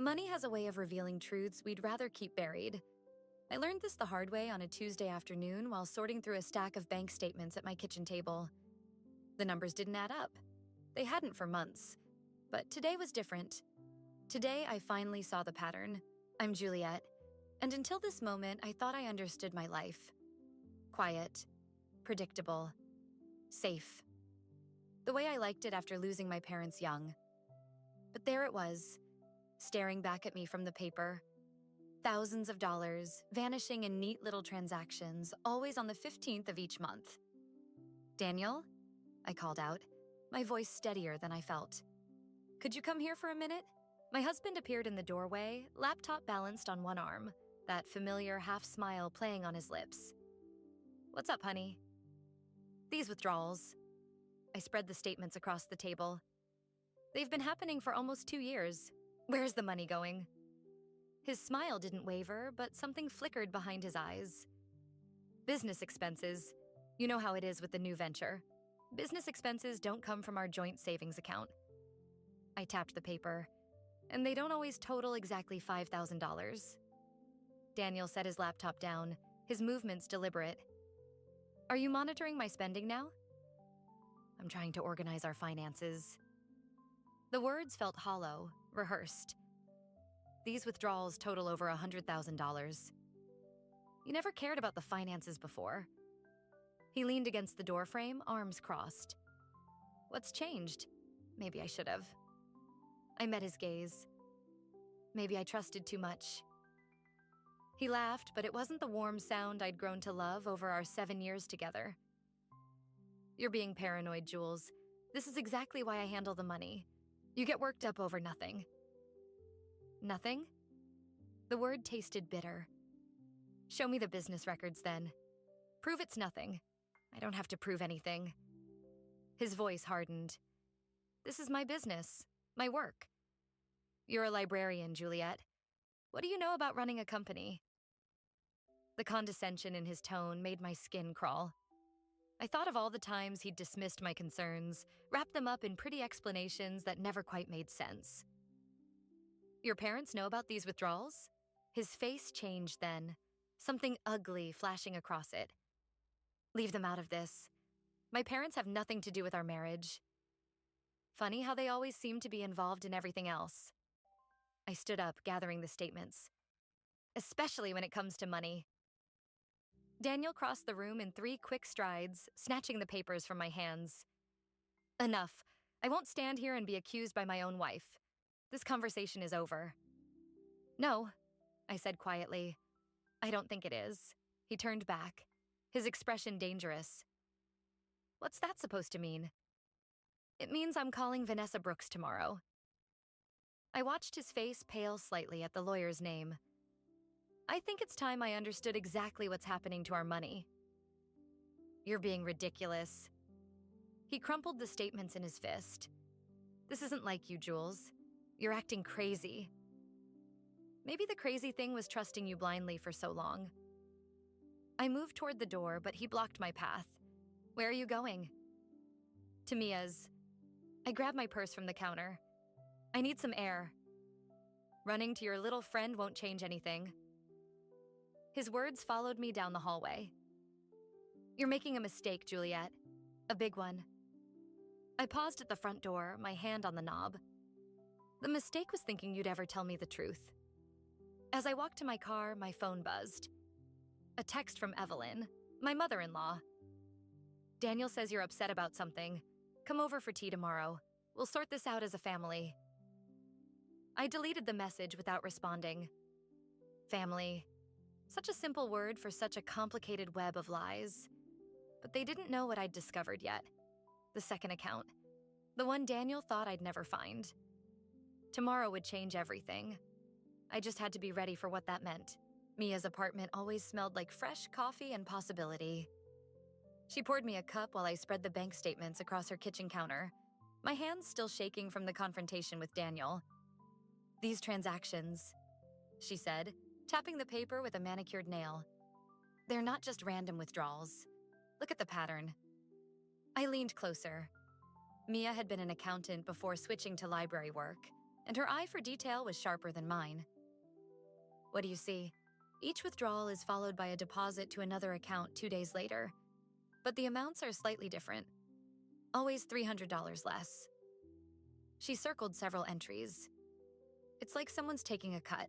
Money has a way of revealing truths we'd rather keep buried. I learned this the hard way on a Tuesday afternoon while sorting through a stack of bank statements at my kitchen table. The numbers didn't add up. They hadn't for months. But today was different. Today, I finally saw the pattern. I'm Juliet, and until this moment, I thought I understood my life. Quiet, predictable, safe. The way I liked it after losing my parents young. But there it was, staring back at me from the paper. Thousands of dollars, vanishing in neat little transactions, always on the 15th of each month. "Daniel?" I called out, my voice steadier than I felt. "Could you come here for a minute?" My husband appeared in the doorway, laptop balanced on one arm, that familiar half-smile playing on his lips. "What's up, honey?" "These withdrawals." I spread the statements across the table. "They've been happening for almost 2 years. Where's the money going?" His smile didn't waver, but something flickered behind his eyes. "Business expenses. You know how it is with the new venture. Business expenses don't come from our joint savings account." I tapped the paper, and they don't always total exactly $5,000. Daniel set his laptop down, his movements deliberate. "Are you monitoring my spending now?" "I'm trying to organize our finances." The words felt hollow, rehearsed. "These withdrawals total over $100,000. You never cared about the finances before." He leaned against the doorframe, arms crossed. "What's changed? Maybe I should have." I met his gaze. Maybe I trusted too much. He laughed, but it wasn't the warm sound I'd grown to love over our 7 years together. "You're being paranoid, Jules. This is exactly why I handle the money. You get worked up over nothing." "Nothing?" The word tasted bitter. "Show me the business records then. Prove it's nothing. I don't have to prove anything." His voice hardened. "This is my business, my work. You're a librarian, Juliet. What do you know about running a company?" The condescension in his tone made my skin crawl. I thought of all the times he'd dismissed my concerns, wrapped them up in pretty explanations that never quite made sense. "Your parents know about these withdrawals?" His face changed then, something ugly flashing across it. "Leave them out of this. My parents have nothing to do with our marriage." Funny how they always seem to be involved in everything else. I stood up, gathering the statements. "Especially when it comes to money." Daniel crossed the room in 3 quick strides, snatching the papers from my hands. "Enough. I won't stand here and be accused by my own wife. This conversation is over." "No," I said quietly. "I don't think it is." He turned back, his expression dangerous. "What's that supposed to mean?" "It means I'm calling Vanessa Brooks tomorrow." I watched his face pale slightly at the lawyer's name. I think it's time I understood exactly what's happening to our money. "You're being ridiculous." He crumpled the statements in his fist. "This isn't like you, Jules. You're acting crazy." Maybe the crazy thing was trusting you blindly for so long. I moved toward the door, but he blocked my path. "Where are you going?" "To Mia's." I grabbed my purse from the counter. "I need some air." "Running to your little friend won't change anything." His words followed me down the hallway. "You're making a mistake, Juliet. A big one." I paused at the front door, my hand on the knob. The mistake was thinking you'd ever tell me the truth. As I walked to my car, my phone buzzed. A text from Evelyn, my mother-in-law. "Daniel says you're upset about something. Come over for tea tomorrow. We'll sort this out as a family." I deleted the message without responding. Family. Such a simple word for such a complicated web of lies. But they didn't know what I'd discovered yet. The second account. The one Daniel thought I'd never find. Tomorrow would change everything. I just had to be ready for what that meant. Mia's apartment always smelled like fresh coffee and possibility. She poured me a cup while I spread the bank statements across her kitchen counter, my hands still shaking from the confrontation with Daniel. "These transactions," she said, tapping the paper with a manicured nail. "They're not just random withdrawals. Look at the pattern." I leaned closer. Mia had been an accountant before switching to library work. and her eye for detail was sharper than mine. What do you see? Each withdrawal is followed by a deposit to another account 2 days later, but the amounts are slightly different. Always $300 less. She circled several entries. It's like someone's taking a cut.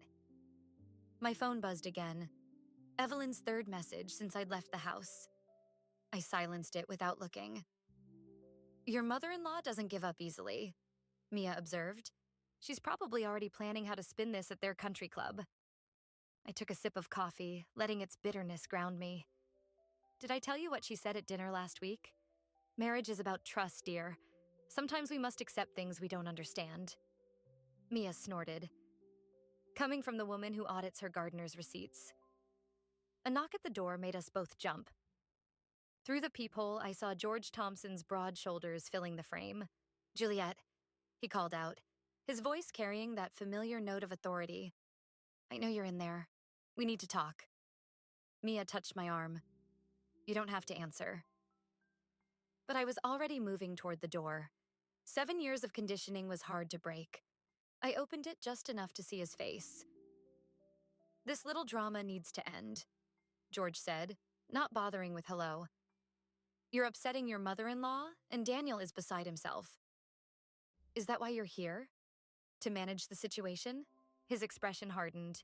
My phone buzzed again. Evelyn's third message since I'd left the house. I silenced it without looking. Your mother-in-law doesn't give up easily, Mia observed. She's probably already planning how to spin this at their country club. I took a sip of coffee, letting its bitterness ground me. Did I tell you what she said at dinner last week? Marriage is about trust, dear. Sometimes we must accept things we don't understand. Mia snorted, coming from the woman who audits her gardener's receipts. A knock at the door made us both jump. Through the peephole, I saw George Thompson's broad shoulders filling the frame. Juliet, he called out, his voice carrying that familiar note of authority. I know you're in there. We need to talk. Mia touched my arm. You don't have to answer. But I was already moving toward the door. 7 years of conditioning was hard to break. I opened it just enough to see his face. This little drama needs to end, George said, not bothering with hello. You're upsetting your mother-in-law, and Daniel is beside himself. Is that why you're here? To manage the situation? His expression hardened.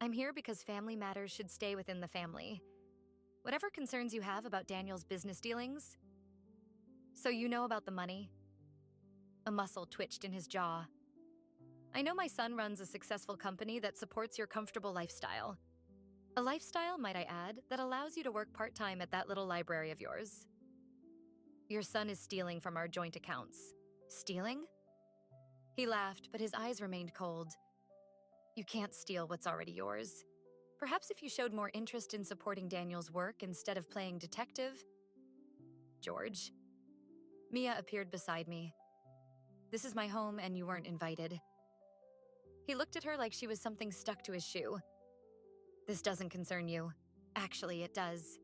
I'm here because family matters should stay within the family. Whatever concerns you have about Daniel's business dealings. So you know about the money? A muscle twitched in his jaw. I know my son runs a successful company that supports your comfortable lifestyle. A lifestyle, might I add, that allows you to work part-time at that little library of yours. Your son is stealing from our joint accounts. Stealing? He laughed, but his eyes remained cold. You can't steal what's already yours. Perhaps if you showed more interest in supporting Daniel's work instead of playing detective. George. Mia appeared beside me. This is my home and you weren't invited. He looked at her like she was something stuck to his shoe. This doesn't concern you. Actually, it does.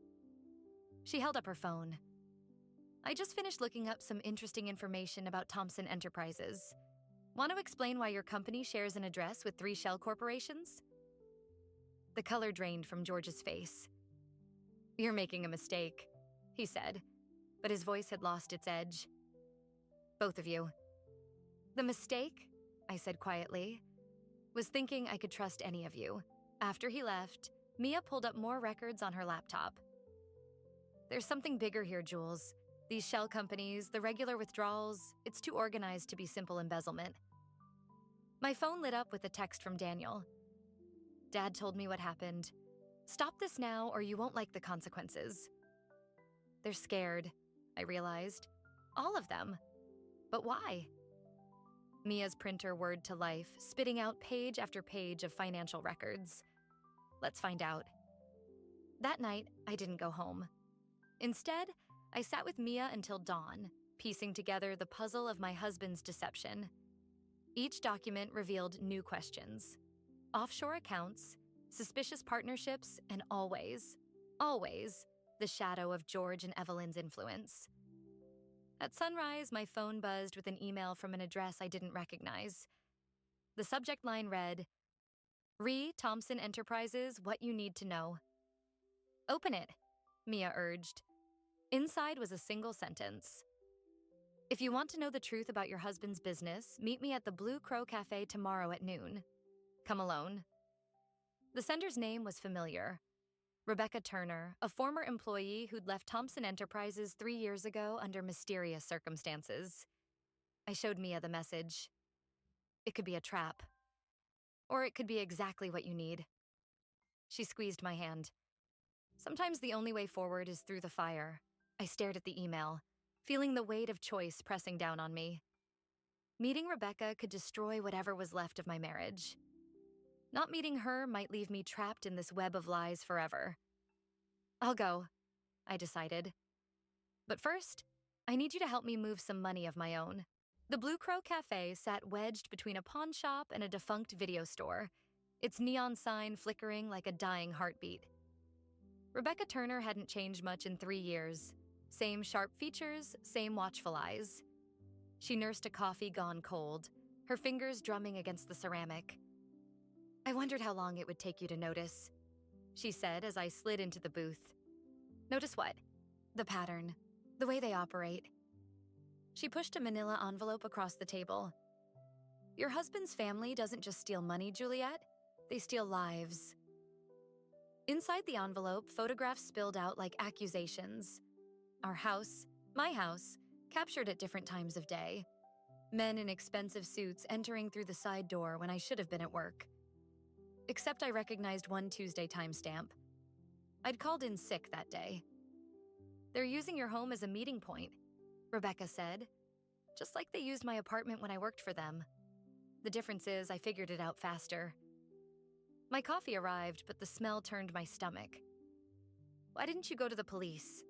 She held up her phone. I just finished looking up some interesting information about Thompson Enterprises. Want to explain why your company shares an address with 3 shell corporations? The color drained from George's face. You're making a mistake, he said, but his voice had lost its edge. Both of you. The mistake, I said quietly, was thinking I could trust any of you. After he left, Mia pulled up more records on her laptop. There's something bigger here, Jules. These shell companies, the regular withdrawals, it's too organized to be simple embezzlement. My phone lit up with a text from Daniel. Dad told me what happened. Stop this now or you won't like the consequences. They're scared, I realized. All of them. But why? Mia's printer whirred to life, spitting out page after page of financial records. Let's find out. That night, I didn't go home. Instead, I sat with Mia until dawn, piecing together the puzzle of my husband's deception. Each document revealed new questions. Offshore accounts, suspicious partnerships, and always, the shadow of George and Evelyn's influence. At sunrise, my phone buzzed with an email from an address I didn't recognize. The subject line read, Thompson Enterprises, what you need to know. Open it, Mia urged. Inside was a single sentence. If you want to know the truth about your husband's business, meet me at the Blue Crow Cafe tomorrow at noon. Come alone. The sender's name was familiar. Rebecca Turner, a former employee who'd left Thompson Enterprises 3 years ago under mysterious circumstances. I showed Mia the message. It could be a trap. Or it could be exactly what you need. She squeezed my hand. Sometimes the only way forward is through the fire. I stared at the email, feeling the weight of choice pressing down on me. Meeting Rebecca could destroy whatever was left of my marriage. Not meeting her might leave me trapped in this web of lies forever. I'll go, I decided. But first, I need you to help me move some money of my own. The Blue Crow Cafe sat wedged between a pawn shop and a defunct video store, its neon sign flickering like a dying heartbeat. Rebecca Turner hadn't changed much in 3 years. Same sharp features, same watchful eyes. She nursed a coffee gone cold, her fingers drumming against the ceramic. "I wondered how long it would take you to notice," she said as I slid into the booth. "Notice what?" "The pattern. The way they operate." She pushed a manila envelope across the table. "Your husband's family doesn't just steal money, Juliet. They steal lives." Inside the envelope, photographs spilled out like accusations. Our house, my house, captured at different times of day. Men in expensive suits entering through the side door when I should have been at work. Except I recognized one Tuesday timestamp. I'd called in sick that day. "They're using your home as a meeting point," Rebecca said, "just like they used my apartment when I worked for them. The difference is I figured it out faster." My coffee arrived, but the smell turned my stomach. "Why didn't you go to the police?"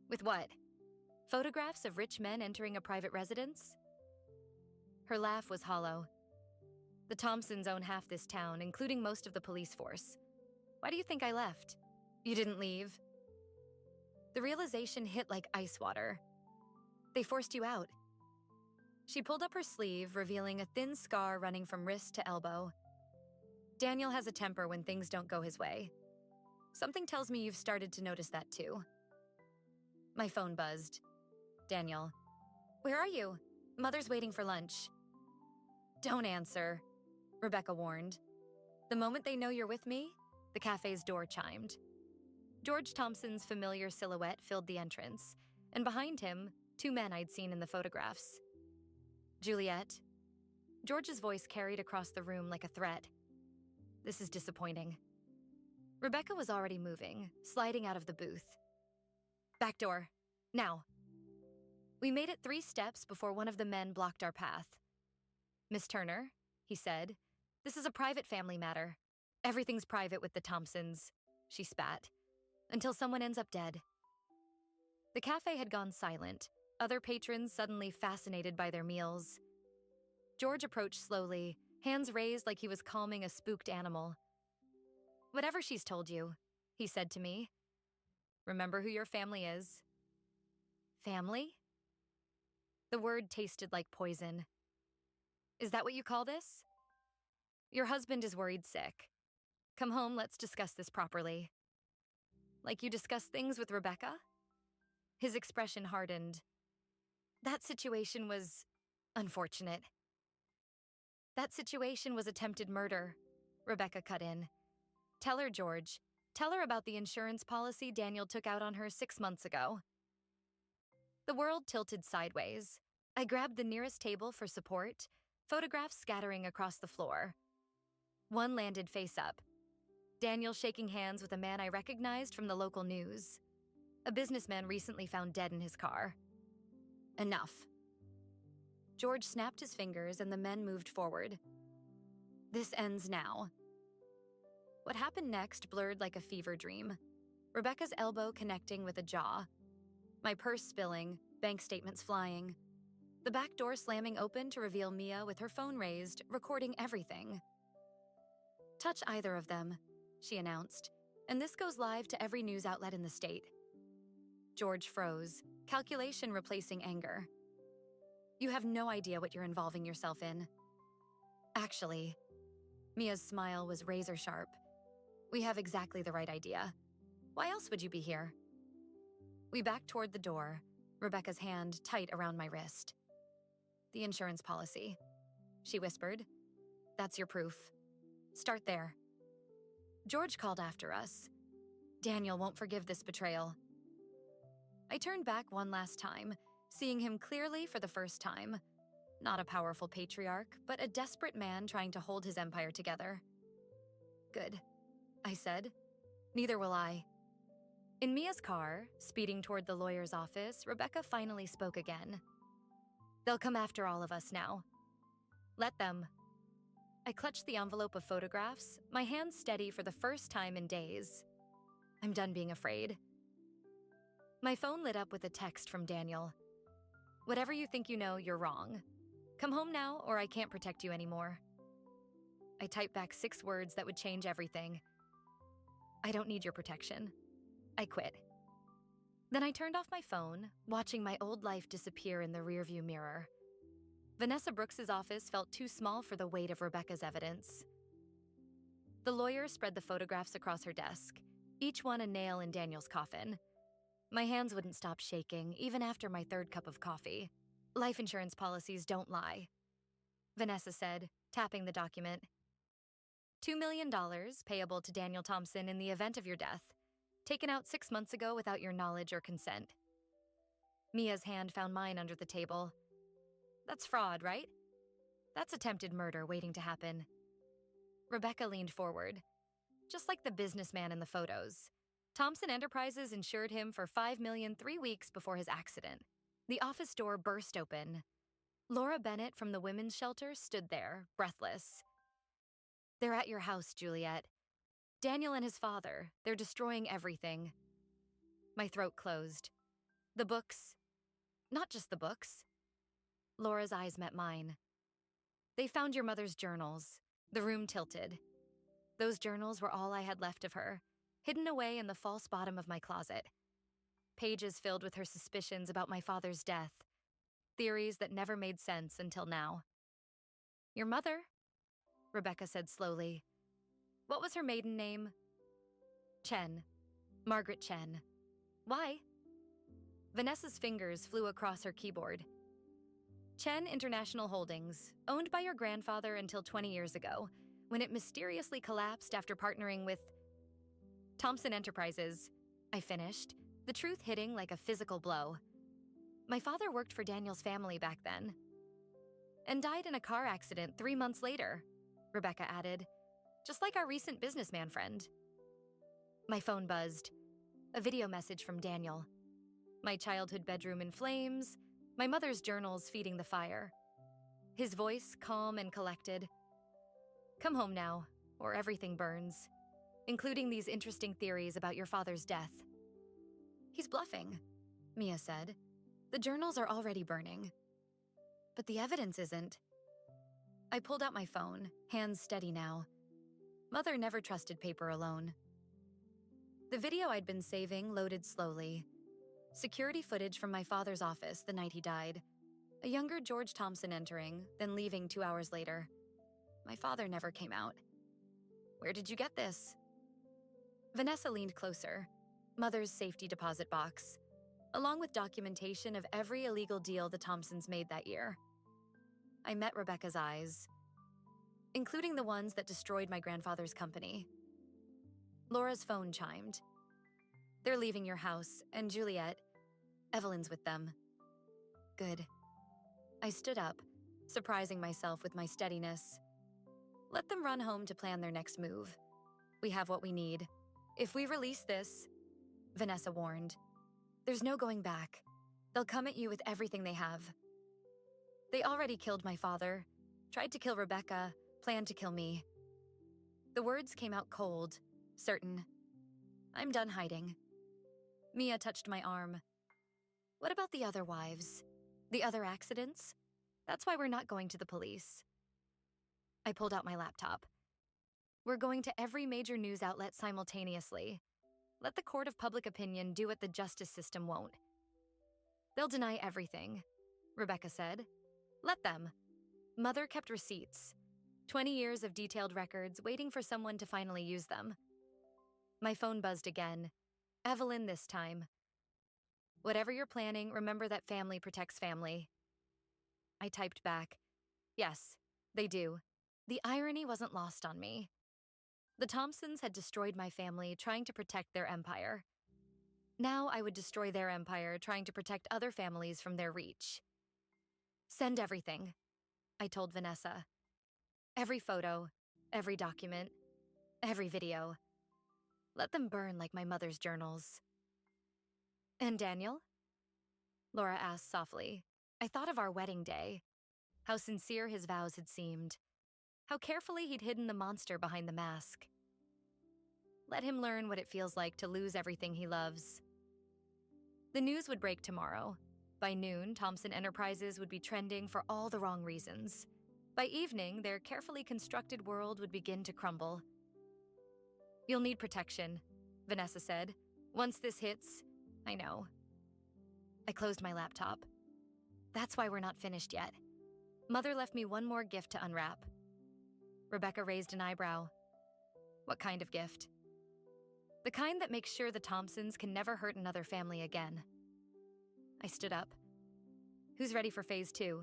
"With what? Photographs of rich men entering a private residence?" Her laugh was hollow. "The Thompsons own half this town, including most of the police force. Why do you think I left?" "You didn't leave." The realization hit like ice water. "They forced you out." She pulled up her sleeve, revealing a thin scar running from wrist to elbow. "Daniel has a temper when things don't go his way. Something tells me you've started to notice that too." My phone buzzed. "Daniel." "Where are you? Mother's waiting for lunch." "Don't answer," Rebecca warned. "The moment they know you're with me," the cafe's door chimed. George Thompson's familiar silhouette filled the entrance, and behind him, 2 men I'd seen in the photographs. "Juliet." George's voice carried across the room like a threat. "This is disappointing." Rebecca was already moving, sliding out of the booth. "Back door. Now." We made it 3 steps before one of the men blocked our path. "Miss Turner," he said, "this is a private family matter. Everything's private with the Thompsons," she spat, "until someone ends up dead." The cafe had gone silent, other patrons suddenly fascinated by their meals. George approached slowly, hands raised like he was calming a spooked animal. "Whatever she's told you," he said to me, "remember who your family is." "Family?" The word tasted like poison. "Is that what you call this?" "Your husband is worried sick. Come home, let's discuss this properly." "Like you discuss things with Rebecca?" His expression hardened. "That situation was unfortunate." "That situation was attempted murder," Rebecca cut in. "Tell her, George. Tell her about the insurance policy Daniel took out on her 6 months ago." The world tilted sideways. I grabbed the nearest table for support, photographs scattering across the floor. One landed face up. Daniel shaking hands with a man I recognized from the local news. A businessman recently found dead in his car. "Enough." George snapped his fingers and the men moved forward. "This ends now." What happened next blurred like a fever dream. Rebecca's elbow connecting with a jaw. My purse spilling, bank statements flying. The back door slamming open to reveal Mia with her phone raised, recording everything. "Touch either of them," she announced, "and this goes live to every news outlet in the state." George froze, calculation replacing anger. "You have no idea what you're involving yourself in." "Actually," Mia's smile was razor sharp, "we have exactly the right idea. Why else would you be here?" We backed toward the door, Rebecca's hand tight around my wrist. "The insurance policy," she whispered. "That's your proof. Start there." George called after us. "Daniel won't forgive this betrayal." I turned back one last time, seeing him clearly for the first time. Not a powerful patriarch, but a desperate man trying to hold his empire together. "Good," I said. "Neither will I." In Mia's car, speeding toward the lawyer's office, Rebecca finally spoke again. "They'll come after all of us now." "Let them." I clutched the envelope of photographs, my hands steady for the first time in days. I'm done being afraid. My phone lit up with a text from Daniel. "Whatever you think you know, you're wrong. Come home now, or I can't protect you anymore." I typed back 6 words that would change everything. "I don't need your protection." I quit. Then I turned off my phone, watching my old life disappear in the rearview mirror. Vanessa Brooks's office felt too small for the weight of Rebecca's evidence. The lawyer spread the photographs across her desk, each one a nail in Daniel's coffin. My hands wouldn't stop shaking, even after my third cup of coffee. Life insurance policies don't lie, Vanessa said, tapping the document. $2 million payable to Daniel Thompson in the event of your death, taken out 6 months ago without your knowledge or consent. Mia's hand found mine under the table. That's fraud, right? That's attempted murder waiting to happen. Rebecca leaned forward. Just like the businessman in the photos, Thompson Enterprises insured him for $5 million 3 weeks before his accident. The office door burst open. Laura Bennett from the women's shelter stood there, breathless. They're at your house, Juliet. Daniel and his father, they're destroying everything. My throat closed. The books. Not just the books. Laura's eyes met mine. They found your mother's journals. The room tilted. Those journals were all I had left of her, hidden away in the false bottom of my closet. Pages filled with her suspicions about my father's death. Theories that never made sense until now. Your mother? Rebecca said slowly. What was her maiden name? Chen. Margaret Chen. Why? Vanessa's fingers flew across her keyboard. Chen International Holdings, owned by your grandfather until 20 years ago, when it mysteriously collapsed after partnering with Thompson Enterprises, I finished, the truth hitting like a physical blow. My father worked for Daniel's family back then. And died in a car accident 3 months later, Rebecca added, just like our recent businessman friend. My phone buzzed. A video message from Daniel. My childhood bedroom in flames, my mother's journals feeding the fire. His voice calm and collected. Come home now, or everything burns, including these interesting theories about your father's death. He's bluffing, Mia said. The journals are already burning. But the evidence isn't. I pulled out my phone, hands steady now. Mother never trusted paper alone. The video I'd been saving loaded slowly. Security footage from my father's office the night he died. A younger George Thompson entering, then leaving 2 hours later. My father never came out. Where did you get this? Vanessa leaned closer. Mother's safety deposit box, along with documentation of every illegal deal the Thompsons made that year. I met Rebecca's eyes, including the ones that destroyed my grandfather's company. Laura's phone chimed. They're leaving your house, and Juliet, Evelyn's with them. Good. I stood up, surprising myself with my steadiness. Let them run home to plan their next move. We have what we need. If we release this, Vanessa warned, there's no going back. They'll come at you with everything they have. They already killed my father, tried to kill Rebecca, planned to kill me. The words came out cold, certain. I'm done hiding. Mia touched my arm. What about the other wives? The other accidents? That's why we're not going to the police. I pulled out my laptop. We're going to every major news outlet simultaneously. Let the court of public opinion do what the justice system won't. They'll deny everything, Rebecca said. Let them. Mother kept receipts. 20 years of detailed records waiting for someone to finally use them. My phone buzzed again. Evelyn this time. Whatever you're planning, remember that family protects family. I typed back. Yes, they do. The irony wasn't lost on me. The Thompsons had destroyed my family trying to protect their empire. Now I would destroy their empire trying to protect other families from their reach. Send everything, I told Vanessa. Every photo, every document, every video. Let them burn like my mother's journals. And Daniel? Laura asked softly. I thought of our wedding day. How sincere his vows had seemed. How carefully he'd hidden the monster behind the mask. Let him learn what it feels like to lose everything he loves. The news would break tomorrow. By noon, Thompson Enterprises would be trending for all the wrong reasons. By evening, their carefully constructed world would begin to crumble. You'll need protection, Vanessa said. Once this hits, I know. I closed my laptop. That's why we're not finished yet. Mother left me one more gift to unwrap. Rebecca raised an eyebrow. What kind of gift? The kind that makes sure the Thompsons can never hurt another family again. I stood up. Who's ready for phase 2?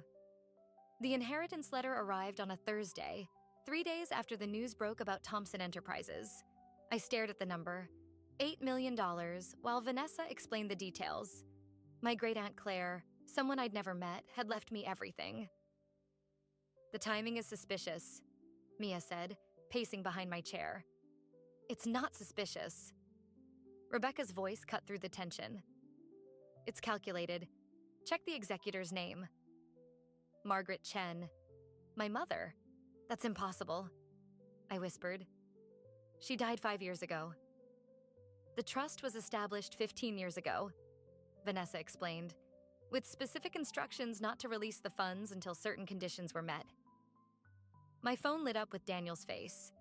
The inheritance letter arrived on a Thursday, 3 days after the news broke about Thompson Enterprises. I stared at the number, $8 million, while Vanessa explained the details. My great-aunt Claire, someone I'd never met, had left me everything. The timing is suspicious, Mia said, pacing behind my chair. It's not suspicious. Rebecca's voice cut through the tension. It's calculated. Check the executor's name. Margaret Chen. My mother. That's impossible, I whispered. She died 5 years ago. The trust was established 15 years ago, Vanessa explained, with specific instructions not to release the funds until certain conditions were met. My phone lit up with Daniel's face.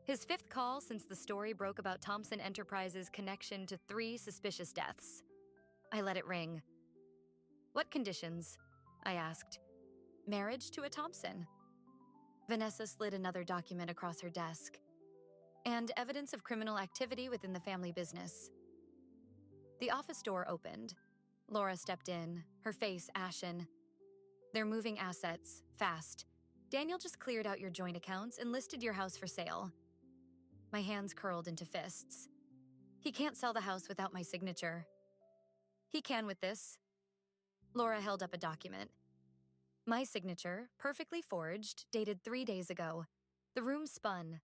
His 5th call since the story broke about Thompson Enterprises' connection to 3 suspicious deaths. I let it ring. What conditions? I asked. Marriage to a Thompson. Vanessa slid another document across her desk. And evidence of criminal activity within the family business. The office door opened. Laura stepped in, her face ashen. They're moving assets, fast. Daniel just cleared out your joint accounts and listed your house for sale. My hands curled into fists. He can't sell the house without my signature. He can with this. Laura held up a document. My signature, perfectly forged, dated 3 days ago. The room spun.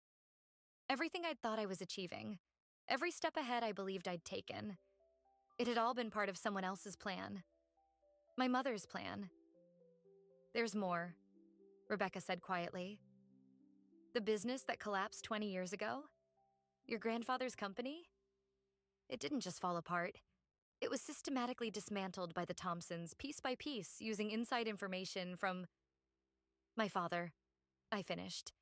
Everything I'd thought I was achieving. Every step ahead I believed I'd taken. It had all been part of someone else's plan. My mother's plan. There's more, Rebecca said quietly. The business that collapsed 20 years ago? Your grandfather's company? It didn't just fall apart. It was systematically dismantled by the Thompsons, piece by piece, using inside information from my father. I finished.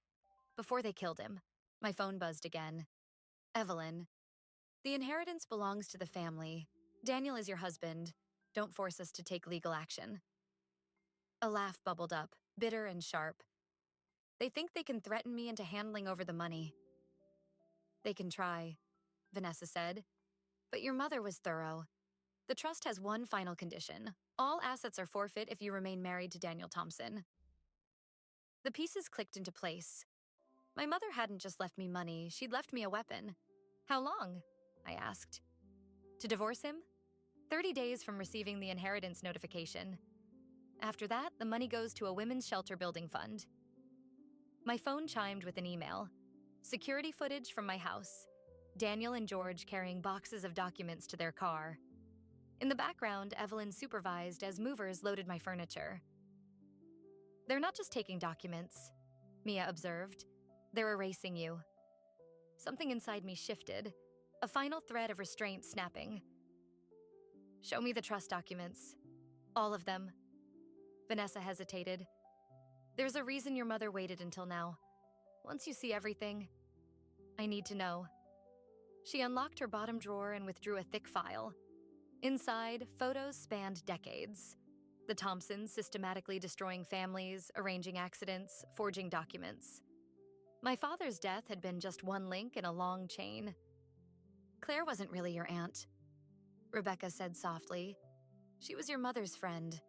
Before they killed him. My phone buzzed again. Evelyn. The inheritance belongs to the family. Daniel is your husband. Don't force us to take legal action. A laugh bubbled up, bitter and sharp. They think they can threaten me into handling over the money. They can try, Vanessa said. But your mother was thorough. The trust has one final condition. All assets are forfeit if you remain married to Daniel Thompson. The pieces clicked into place. My mother hadn't just left me money, she'd left me a weapon. How long? I asked. To divorce him? 30 days from receiving the inheritance notification. After that, the money goes to a women's shelter building fund. My phone chimed with an email. Security footage from my house. Daniel and George carrying boxes of documents to their car. In the background, Evelyn supervised as movers loaded my furniture. They're not just taking documents, Mia observed. They're erasing you. Something inside me shifted, a final thread of restraint snapping. Show me the trust documents. All of them. Vanessa hesitated. There's a reason your mother waited until now. Once you see everything, I need to know. She unlocked her bottom drawer and withdrew a thick file. Inside, photos spanned decades. The Thompsons systematically destroying families, arranging accidents, forging documents. My father's death had been just one link in a long chain. Claire wasn't really your aunt, Rebecca said softly. She was your mother's friend,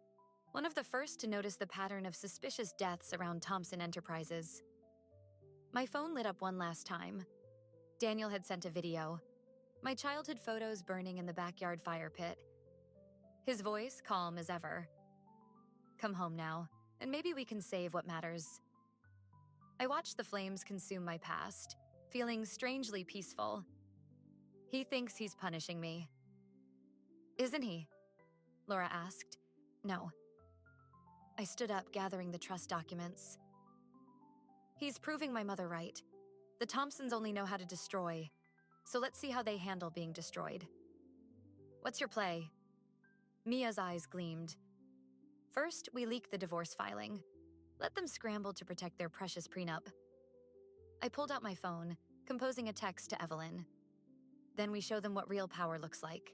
one of the first to notice the pattern of suspicious deaths around Thompson Enterprises. My phone lit up one last time. Daniel had sent a video. My childhood photos burning in the backyard fire pit. His voice calm as ever. Come home now, and maybe we can save what matters. I watched the flames consume my past, feeling strangely peaceful. He thinks he's punishing me. Isn't he? Laura asked. No. I stood up, gathering the trust documents. He's proving my mother right. The Thompsons only know how to destroy, so let's see how they handle being destroyed. What's your play? Mia's eyes gleamed. First, we leak the divorce filing. Let them scramble to protect their precious prenup. I pulled out my phone, composing a text to Evelyn. Then we show them what real power looks like.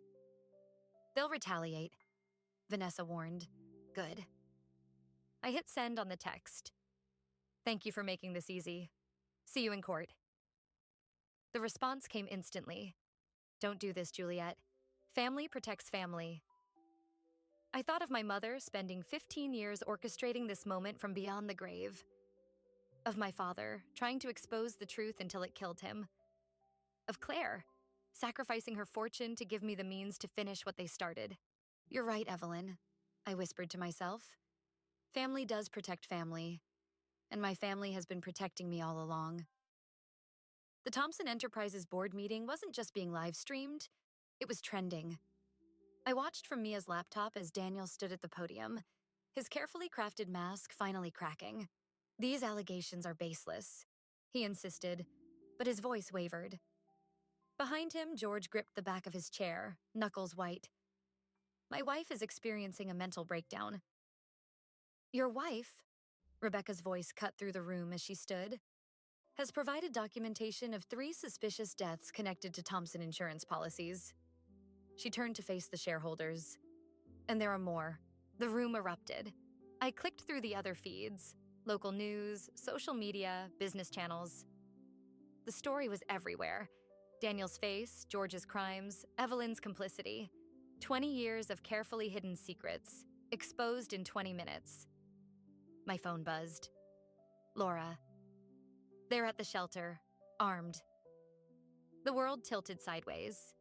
They'll retaliate, Vanessa warned. Good. I hit send on the text. Thank you for making this easy. See you in court. The response came instantly. Don't do this, Juliet. Family protects family. I thought of my mother spending 15 years orchestrating this moment from beyond the grave. Of my father, trying to expose the truth until it killed him. Of Claire, sacrificing her fortune to give me the means to finish what they started. You're right, Evelyn, I whispered to myself. Family does protect family, and my family has been protecting me all along. The Thompson Enterprises board meeting wasn't just being live-streamed, it was trending. I watched from Mia's laptop as Daniel stood at the podium, his carefully crafted mask finally cracking. These allegations are baseless, he insisted, but his voice wavered. Behind him, George gripped the back of his chair, knuckles white. My wife is experiencing a mental breakdown. Your wife, Rebecca's voice cut through the room as she stood, has provided documentation of 3 suspicious deaths connected to Thompson insurance policies. She turned to face the shareholders. And there are more. The room erupted. I clicked through the other feeds, local news, social media, business channels. The story was everywhere. Daniel's face, George's crimes, Evelyn's complicity. 20 years of carefully hidden secrets, exposed in 20 minutes. My phone buzzed. Laura. They're at the shelter, armed. The world tilted sideways.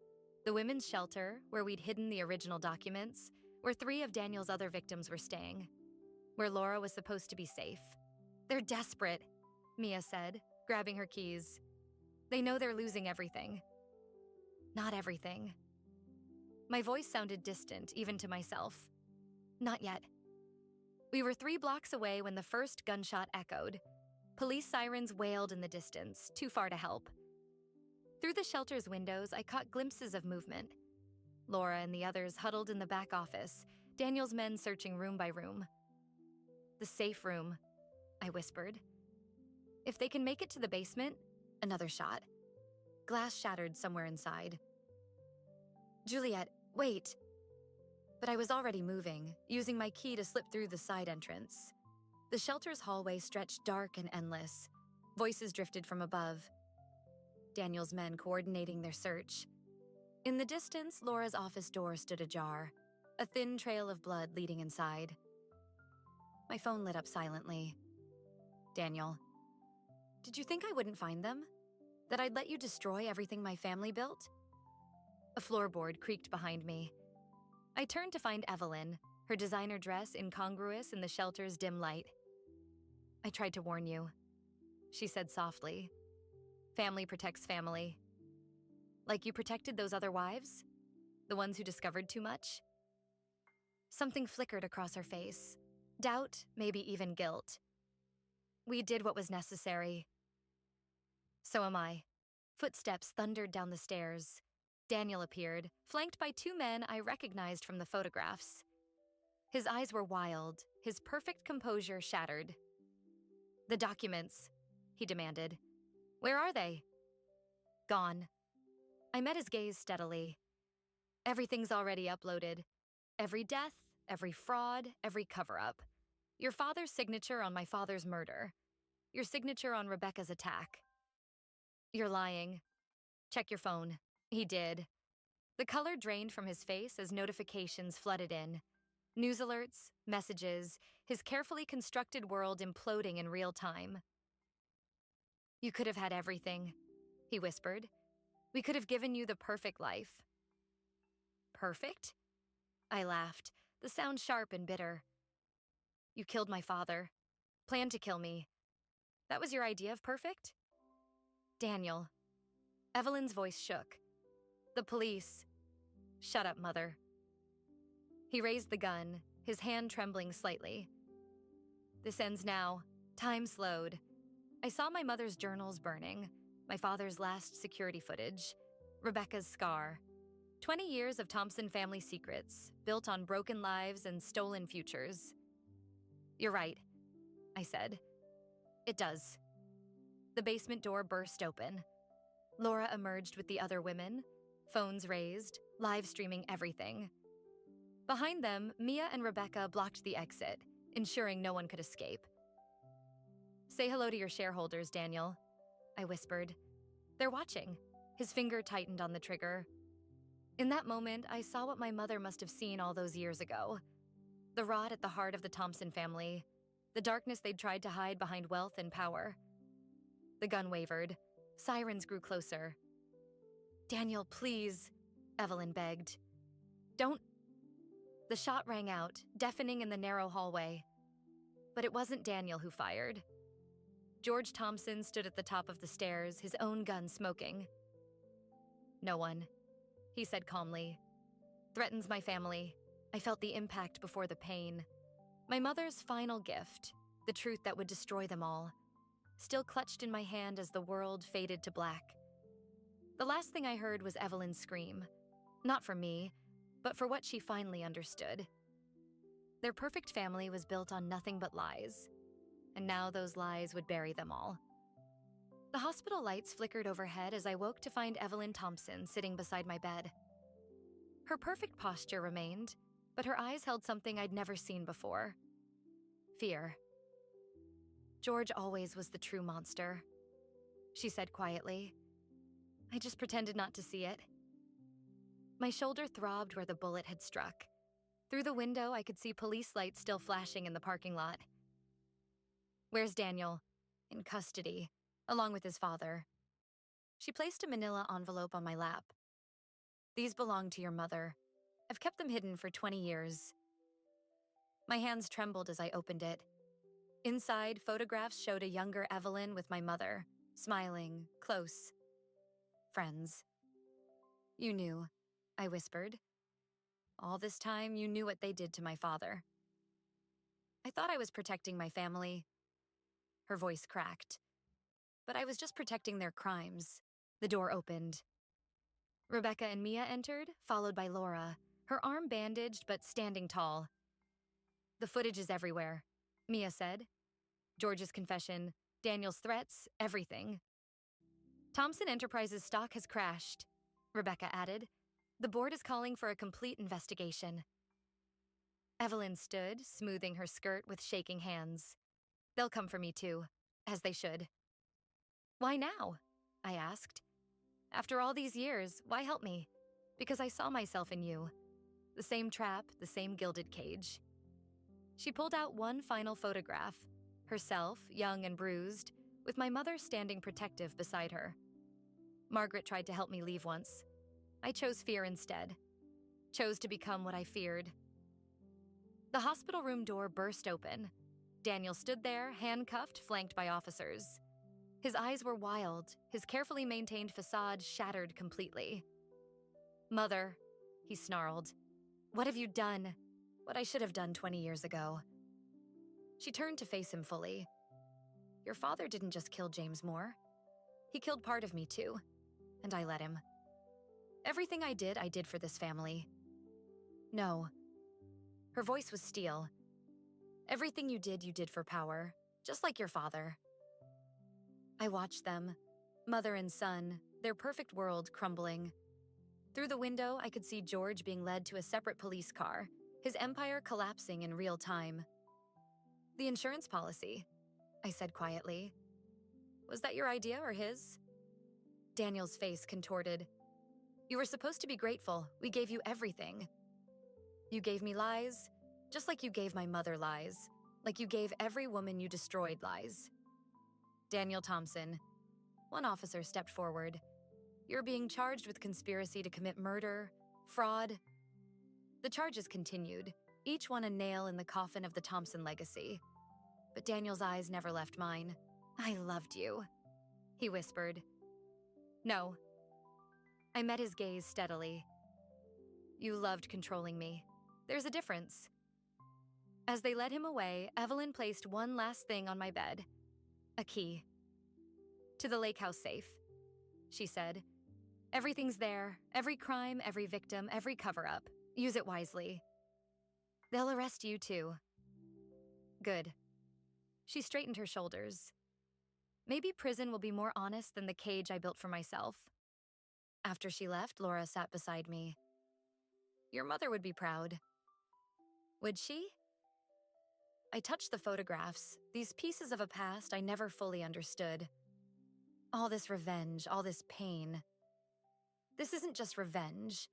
The women's shelter, where we'd hidden the original documents, where 3 of Daniel's other victims were staying, where Laura was supposed to be safe. They're desperate, Mia said, grabbing her keys. They know they're losing everything. Not everything. My voice sounded distant, even to myself. Not yet. We were 3 blocks away when the first gunshot echoed. Police sirens wailed in the distance, too far to help. Through the shelter's windows, I caught glimpses of movement. Laura and the others huddled in the back office, Daniel's men searching room by room. The safe room, I whispered. If they can make it to the basement, another shot. Glass shattered somewhere inside. Juliet, wait. But I was already moving, using my key to slip through the side entrance. The shelter's hallway stretched dark and endless. Voices drifted from above. Daniel's men coordinating their search. In the distance, Laura's office door stood ajar, a thin trail of blood leading inside. My phone lit up silently. Daniel. Did you think I wouldn't find them? That I'd let you destroy everything my family built? A floorboard creaked behind me. I turned to find Evelyn, her designer dress incongruous in the shelter's dim light. I tried to warn you, she said softly. Family protects family. Like you protected those other wives? The ones who discovered too much? Something flickered across her face. Doubt, maybe even guilt. We did what was necessary. So am I. Footsteps thundered down the stairs. Daniel appeared, flanked by 2 men I recognized from the photographs. His eyes were wild, his perfect composure shattered. The documents, he demanded. Where are they? Gone. I met his gaze steadily. Everything's already uploaded. Every death, every fraud, every cover-up. Your father's signature on my father's murder. Your signature on Rebecca's attack. You're lying. Check your phone. He did. The color drained from his face as notifications flooded in. News alerts, messages, his carefully constructed world imploding in real time. You could have had everything, he whispered. We could have given you the perfect life. Perfect? I laughed, the sound sharp and bitter. You killed my father. Planned to kill me. That was your idea of perfect? Daniel. Evelyn's voice shook. The police. Shut up, Mother. He raised the gun, his hand trembling slightly. This ends now. Time slowed. I saw my mother's journals burning, my father's last security footage, Rebecca's scar. 20 years of Thompson family secrets, built on broken lives and stolen futures. You're right, I said. It does. The basement door burst open. Laura emerged with the other women, phones raised, live streaming everything. Behind them, Mia and Rebecca blocked the exit, ensuring no one could escape. "Say hello to your shareholders, Daniel," I whispered. "They're watching." His finger tightened on the trigger. In that moment, I saw what my mother must have seen all those years ago. The rot at the heart of the Thompson family, the darkness they'd tried to hide behind wealth and power. The gun wavered. Sirens grew closer. "Daniel, please," Evelyn begged. "Don't." The shot rang out, deafening in the narrow hallway. But it wasn't Daniel who fired. George Thompson stood at the top of the stairs, his own gun smoking. "No one," he said calmly. "Threatens my family." I felt the impact before the pain. My mother's final gift, the truth that would destroy them all, still clutched in my hand as the world faded to black. The last thing I heard was Evelyn's scream. Not for me, but for what she finally understood. Their perfect family was built on nothing but lies, and now those lies would bury them all. The hospital lights flickered overhead as I woke to find Evelyn Thompson sitting beside my bed. Her perfect posture remained, but her eyes held something I'd never seen before. Fear. "George always was the true monster," she said quietly. I just pretended not to see it. My shoulder throbbed where the bullet had struck. Through the window, I could see police lights still flashing in the parking lot. "Where's Daniel?" "In custody, along with his father." She placed a manila envelope on my lap. "These belong to your mother. I've kept them hidden for 20 years. My hands trembled as I opened it. Inside, photographs showed a younger Evelyn with my mother, smiling, close. Friends. "You knew," I whispered. "All this time, you knew what they did to my father." "I thought I was protecting my family." Her voice cracked. "But I was just protecting their crimes." The door opened. Rebecca and Mia entered, followed by Laura, her arm bandaged but standing tall. "The footage is everywhere," Mia said. "George's confession, Daniel's threats, everything." "Thompson Enterprises stock has crashed," Rebecca added. "The board is calling for a complete investigation." Evelyn stood, smoothing her skirt with shaking hands. "They'll come for me too, as they should." "Why now?" I asked. "After all these years, why help me?" "Because I saw myself in you. The same trap, the same gilded cage." She pulled out one final photograph, herself, young and bruised, with my mother standing protective beside her. "Margaret tried to help me leave once. I chose fear instead. Chose to become what I feared." The hospital room door burst open. Daniel stood there, handcuffed, flanked by officers. His eyes were wild, his carefully maintained facade shattered completely. "Mother," he snarled, "what have you done?" "What I should have done 20 years ago." She turned to face him fully. "Your father didn't just kill James Moore. He killed part of me too, and I let him. Everything I did for this family." "No." Her voice was steel. "Everything you did for power, just like your father." I watched them, mother and son, their perfect world crumbling. Through the window, I could see George being led to a separate police car, his empire collapsing in real time. "The insurance policy," I said quietly. "Was that your idea or his?" Daniel's face contorted. "You were supposed to be grateful. We gave you everything. You gave me lies, just like you gave my mother lies, like you gave every woman you destroyed lies." "Daniel Thompson." One officer stepped forward. "You're being charged with conspiracy to commit murder, fraud." The charges continued, each one a nail in the coffin of the Thompson legacy. But Daniel's eyes never left mine. "I loved you," he whispered. "No." I met his gaze steadily. "You loved controlling me. There's a difference." As they led him away, Evelyn placed one last thing on my bed. A key. "To the lake house safe," she said. "Everything's there, every crime, every victim, every cover-up. Use it wisely. They'll arrest you too." "Good." She straightened her shoulders. "Maybe prison will be more honest than the cage I built for myself." After she left, Laura sat beside me. "Your mother would be proud." "Would she?" I touched the photographs, these pieces of a past I never fully understood. All this revenge, all this pain. This isn't just revenge,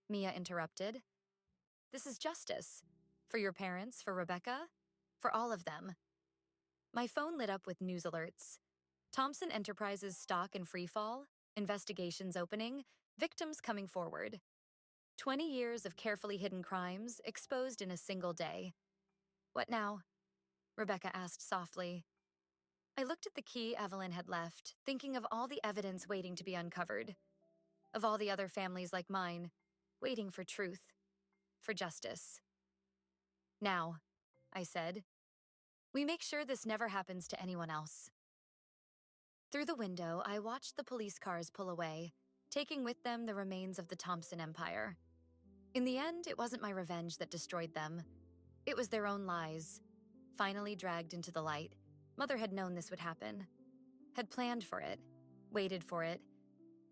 Mia interrupted. This is justice. For your parents, for Rebecca, for all of them. My phone lit up with news alerts. Thompson Enterprises stock in freefall, investigations opening, victims coming forward. 20 years of carefully hidden crimes exposed in a single day. What now? Rebecca asked softly. I looked at the key Evelyn had left, thinking of all the evidence waiting to be uncovered. Of all the other families like mine, waiting for truth, for justice. Now, I said, we make sure this never happens to anyone else. Through the window, I watched the police cars pull away, taking with them the remains of the Thompson Empire. In the end, it wasn't my revenge that destroyed them. It was their own lies. Finally dragged into the light, Mother had known this would happen. Had planned for it, waited for it,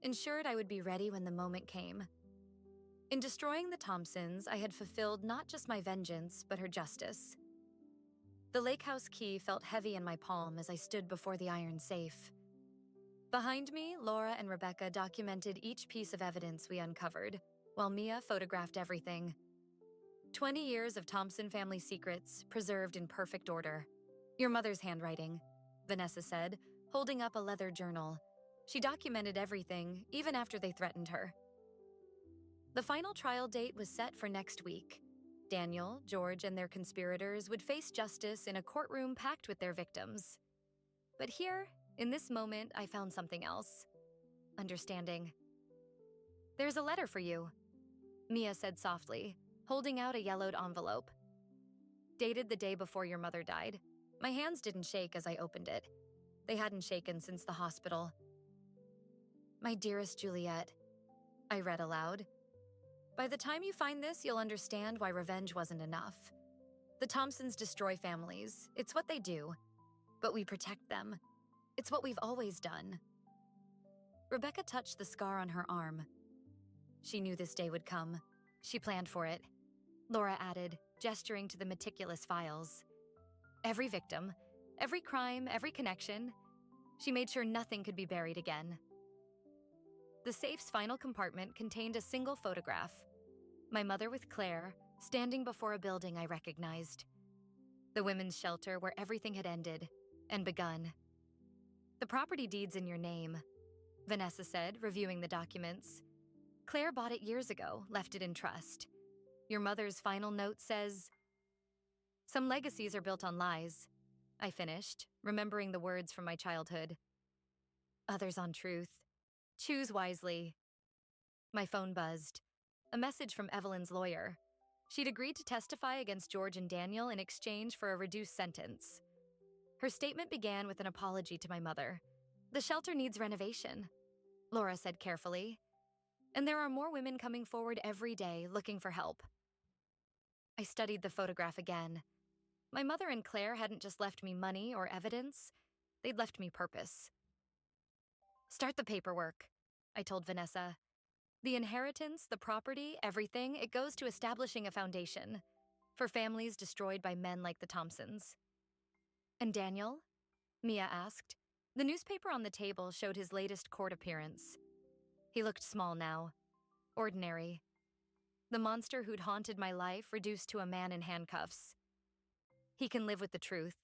ensured I would be ready when the moment came. In destroying the Thompsons, I had fulfilled not just my vengeance, but her justice. The lake house key felt heavy in my palm as I stood before the iron safe. Behind me, Laura and Rebecca documented each piece of evidence we uncovered, while Mia photographed everything. 20 years of Thompson family secrets, preserved in perfect order. Your mother's handwriting, Vanessa said, holding up a leather journal. She documented everything, even after they threatened her. The final trial date was set for next week. Daniel, George, and their conspirators would face justice in a courtroom packed with their victims. But here, in this moment, I found something else. Understanding. There's a letter for you, Mia said softly, holding out a yellowed envelope. Dated the day before your mother died. My hands didn't shake as I opened it. They hadn't shaken since the hospital. My dearest Juliet, I read aloud. By the time you find this, you'll understand why revenge wasn't enough. The Thompsons destroy families. It's what they do. But we protect them. It's what we've always done. Rebecca touched the scar on her arm. She knew this day would come. She planned for it. Laura added, gesturing to the meticulous files. Every victim, every crime, every connection. She made sure nothing could be buried again. The safe's final compartment contained a single photograph. My mother with Claire, standing before a building I recognized. The women's shelter where everything had ended and begun. The property deed's in your name, Vanessa said, reviewing the documents. Claire bought it years ago, left it in trust. Your mother's final note says, some legacies are built on lies, I finished, remembering the words from my childhood. Others on truth. Choose wisely. My phone buzzed. A message from Evelyn's lawyer. She'd agreed to testify against George and Daniel in exchange for a reduced sentence. Her statement began with an apology to my mother. The shelter needs renovation, Laura said carefully. And there are more women coming forward every day looking for help. I studied the photograph again. My mother and Claire hadn't just left me money or evidence, they'd left me purpose. Start the paperwork, I told Vanessa. The inheritance, the property, everything, it goes to establishing a foundation for families destroyed by men like the Thompsons. And Daniel? Mia asked. The newspaper on the table showed his latest court appearance. He looked small now, ordinary. The monster who'd haunted my life reduced to a man in handcuffs. He can live with the truth,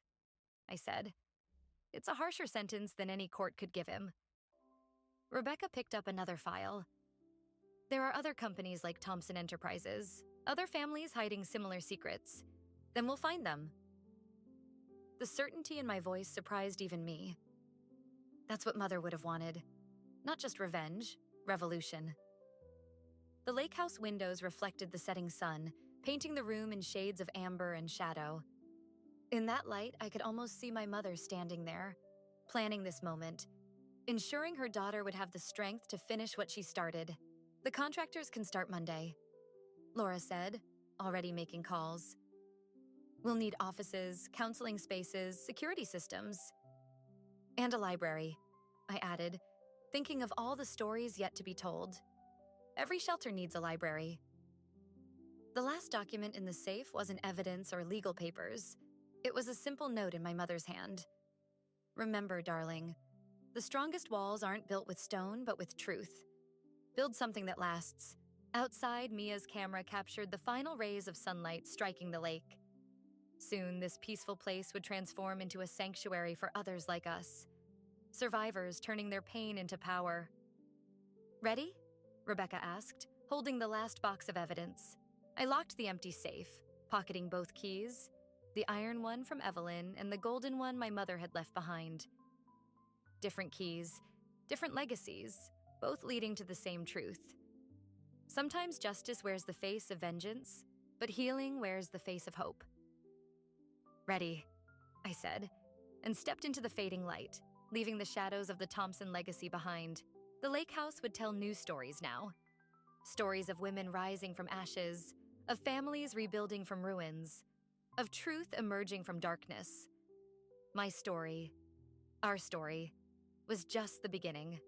I said. It's a harsher sentence than any court could give him. Rebecca picked up another file. There are other companies like Thompson Enterprises, other families hiding similar secrets. Then we'll find them. The certainty in my voice surprised even me. That's what Mother would have wanted. Not just revenge, revolution. The lake house windows reflected the setting sun, painting the room in shades of amber and shadow. In that light, I could almost see my mother standing there, planning this moment, ensuring her daughter would have the strength to finish what she started. The contractors can start Monday, Laura said, already making calls. We'll need offices, counseling spaces, security systems. And a library, I added, thinking of all the stories yet to be told. Every shelter needs a library. The last document in the safe wasn't evidence or legal papers. It was a simple note in my mother's hand. Remember, darling, the strongest walls aren't built with stone, but with truth. Build something that lasts. Outside, Mia's camera captured the final rays of sunlight striking the lake. Soon, this peaceful place would transform into a sanctuary for others like us. Survivors turning their pain into power. Ready? Rebecca asked, holding the last box of evidence. I locked the empty safe, pocketing both keys, the iron one from Evelyn and the golden one my mother had left behind. Different keys, different legacies, both leading to the same truth. Sometimes justice wears the face of vengeance, but healing wears the face of hope. Ready, I said, and stepped into the fading light, leaving the shadows of the Thompson legacy behind. The lake house would tell new stories now. Stories of women rising from ashes, of families rebuilding from ruins, of truth emerging from darkness. My story, our story, was just the beginning.